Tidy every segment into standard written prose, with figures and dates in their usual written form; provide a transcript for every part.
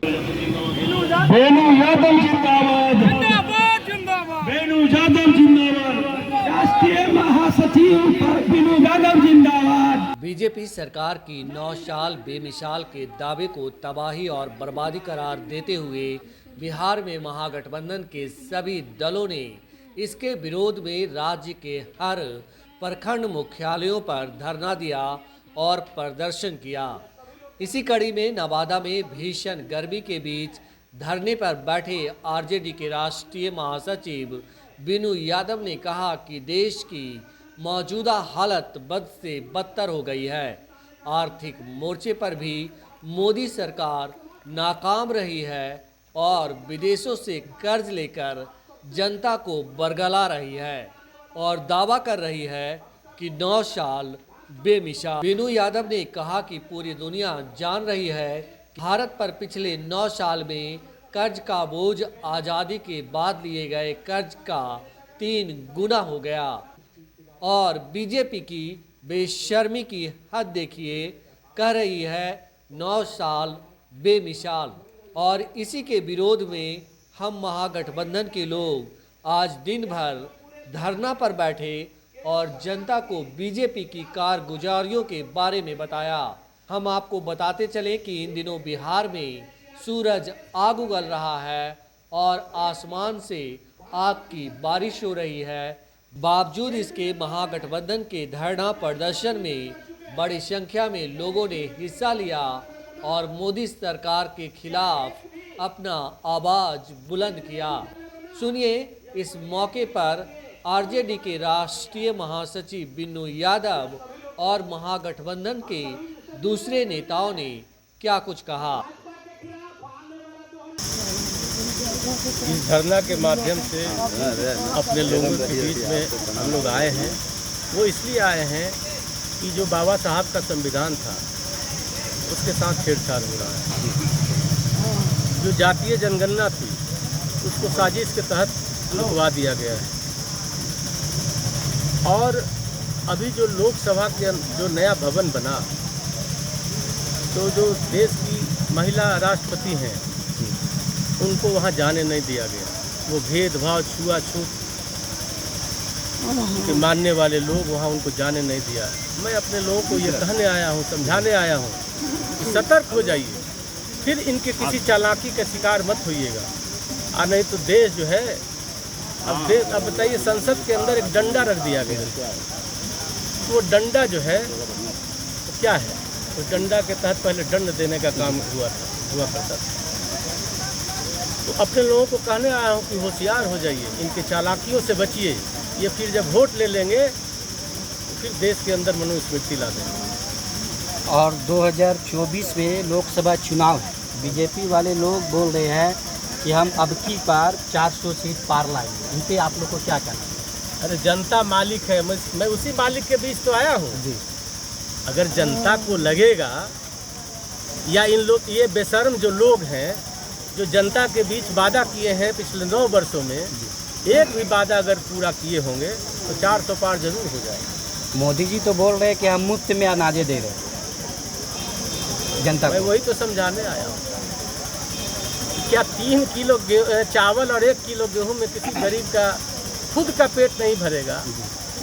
Bennu Yadav जिंदाबाद, Bennu Yadav जिंदाबाद, राष्ट्रीय महासचिव बेनू यादव जिंदाबाद। बीजेपी सरकार की 9 साल बेमिसाल के दावे को तबाही और बर्बादी करार देते हुए बिहार में महागठबंधन के सभी दलों ने इसके विरोध में राज्य के हर प्रखंड मुख्यालयों पर धरना दिया और प्रदर्शन किया। इसी कड़ी में नवादा में भीषण गर्मी के बीच धरने पर बैठे आरजेडी के राष्ट्रीय महासचिव बीनू यादव ने कहा कि देश की मौजूदा हालत बद से बदतर हो गई है। आर्थिक मोर्चे पर भी मोदी सरकार नाकाम रही है और विदेशों से कर्ज लेकर जनता को बरगला रही है और दावा कर रही है कि 9 साल बेमिसाल। बीनू यादव ने कहा कि पूरी दुनिया जान रही है कि भारत पर पिछले 9 साल में कर्ज का बोझ आज़ादी के बाद लिए गए कर्ज का 3 गुना हो गया और बीजेपी की बेशर्मी की हद देखिए, कह रही है 9 साल बेमिसाल। और इसी के विरोध में हम महागठबंधन के लोग आज दिन भर धरना पर बैठे और जनता को बीजेपी की कारगुजारियों के बारे में बताया। हम आपको बताते चले कि इन दिनों बिहार में सूरज आग उगल रहा है और आसमान से आग की बारिश हो रही है। बावजूद इसके महागठबंधन के धरना प्रदर्शन में बड़ी संख्या में लोगों ने हिस्सा लिया और मोदी सरकार के खिलाफ अपना आवाज बुलंद किया। सुनिए इस मौके पर आरजेडी के राष्ट्रीय महासचिव बीनू यादव और महागठबंधन के दूसरे नेताओं ने क्या कुछ कहा। इस धरना के माध्यम से अपने लोगों के बीच में हम लोग आए हैं। वो इसलिए आए हैं कि जो बाबा साहब का संविधान था उसके साथ छेड़छाड़ हो रहा है। जो जातीय जनगणना थी उसको साजिश के तहत रुकवा दिया गया है। और अभी जो लोकसभा के जो नया भवन बना तो जो देश की महिला राष्ट्रपति हैं उनको वहाँ जाने नहीं दिया गया। वो भेदभाव छुआछूत के मानने वाले लोग वहाँ उनको जाने नहीं दिया। मैं अपने लोगों को ये कहने आया हूँ, समझाने आया हूँ कि सतर्क हो जाइए, फिर इनके किसी चालाकी का शिकार मत होइएगा। और नहीं तो देश जो है अब बताइए, संसद के अंदर एक डंडा रख दिया गया। वो डंडा जो है तो क्या है, उस डंडा के तहत पहले दंड देने का काम हुआ करता था। तो अपने लोगों को कहने आया हूँ कि होशियार हो जाइए, इनके चालाकियों से बचिए। ये फिर जब वोट ले लेंगे तो फिर देश के अंदर मनुस्मृति ला देंगे। और 2024 में लोकसभा चुनाव है। बीजेपी वाले लोग बोल रहे हैं कि हम अब की बार 400 सीट पार लाएंगे। इन पर आप लोग को क्या कहना है? अरे जनता मालिक है, मैं उसी मालिक के बीच तो आया हूँ जी। अगर जनता को लगेगा या इन लोग ये बेशर्म जो लोग हैं जो जनता के बीच वादा किए हैं पिछले 9 वर्षों में, एक भी वादा अगर पूरा किए होंगे तो 400 पार जरूर हो जाएगा। मोदी जी तो बोल रहे हैं कि हम मुफ्त में अनाजे दे रहे हैं जनता को। मैं वही तो समझाने आया हूँ। क्या 3 किलो चावल और 1 किलो गेहूं में किसी गरीब का खुद का पेट नहीं भरेगा?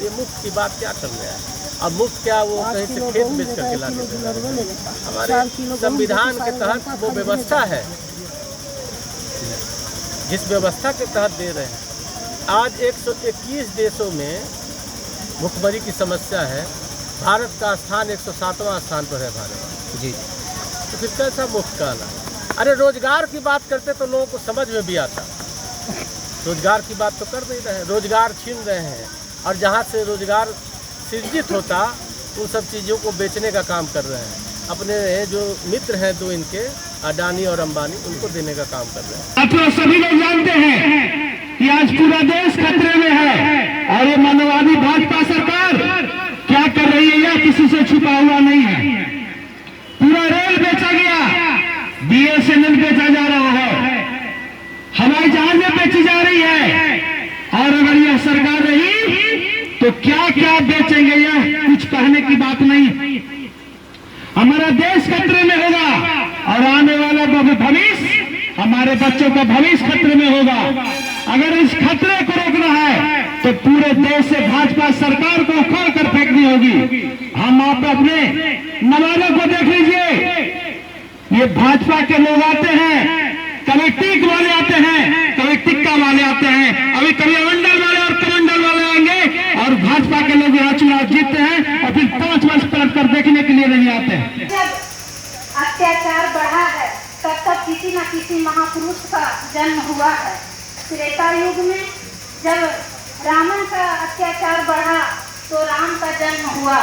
ये मुफ्त की बात क्या कर रहा है? अब मुफ्त क्या, वो कहीं से खेत बेच कर खिला देते हैं। हमारे संविधान के तहत वो व्यवस्था है, जिस व्यवस्था के तहत दे रहे हैं। आज 121 देशों में भुखमरी की समस्या है। भारत का स्थान 107वां स्थान पर है भारत जी। तो फिर कैसा मुफ्त का आना? अरे रोजगार की बात करते तो लोगों को समझ में भी आता। रोजगार की बात तो कर नहीं रहे, रोजगार छीन रहे हैं। और जहाँ से रोजगार सृजित होता उन सब चीज़ों को बेचने का काम कर रहे हैं। अपने जो मित्र हैं दो इनके, अडानी और अंबानी, उनको देने का काम कर रहे हैं। आप लोग सभी लोग जानते हैं कि आज पूरा देश खतरे में है और ये मानववादी भाजपा सरकार क्या कर रही है यह किसी से छुपा हुआ नहीं है। पूरा रेल बेचा गया, BSNL बेचा जा रहा है, हवाई जहाजें बेची जा रही है। और अगर यह सरकार रही तो क्या क्या बेचेंगे यह कुछ कहने की बात नहीं। हमारा देश खतरे में होगा और आने वाला भविष्य हमारे बच्चों का भविष्य खतरे में होगा। अगर इस खतरे को रोकना है तो पूरे देश से भाजपा सरकार को उखाड़ कर फेंकनी होगी। हम आप अपने नवाजों को देख लीजिए, ये भाजपा के लोग आते हैं, कभी टीक वाले आते हैं, कभी टिक्का वाले आते हैं, अभी कभी अमंडल वाले और कमंडल वाले आएंगे और भाजपा के लोग यहाँ चुनाव जीतते हैं और फिर 5 वर्ष पलट कर देखने के लिए नहीं आते हैं। जब अत्याचार बढ़ा है तब तक किसी न किसी महापुरुष का जन्म हुआ है। त्रेता युग में जब रावण का अत्याचार बढ़ा तो राम का जन्म हुआ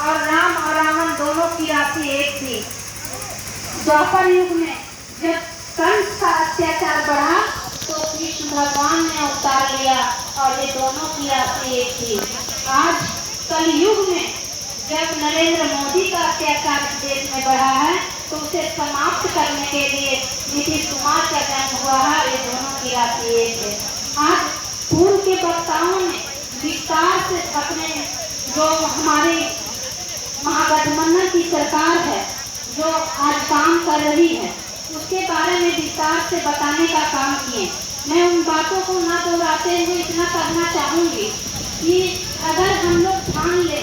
और राम और रावण दोनों की राशि एक थी। द्वापर युग में जब कंस का अत्याचार बढ़ा तो कृष्ण भगवान ने अवतार लिया और ये दोनों की राशि एक थी। आज कलयुग में जब नरेंद्र मोदी का अत्याचार देश में बढ़ा है तो उसे समाप्त करने के लिए नीतीश कुमार का जन्म हुआ है। ये दोनों की राशि एक है। आज पूर्व के वक्ताओं ने विस्तार से अपने जो हमारी महागठबंधन की सरकार है जो आज काम कर रही है उसके बारे में विस्तार से बताने का काम किए। मैं उन बातों को न दोहराते हुए इतना कहना चाहूँगी कि अगर हम लोग ध्यान ले,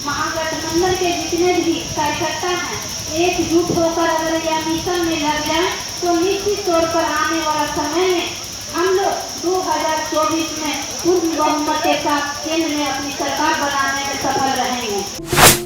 महागठबंधन के जितने भी कार्यकर्ता हैं एकजुट होकर अगर यह मिशन में लग जाए तो निश्चित तौर पर आने वाला समय में हम लोग 2024 में पूर्ण बहुमत के साथ केंद्र में अपनी सरकार बनाने में सफल रहेंगे।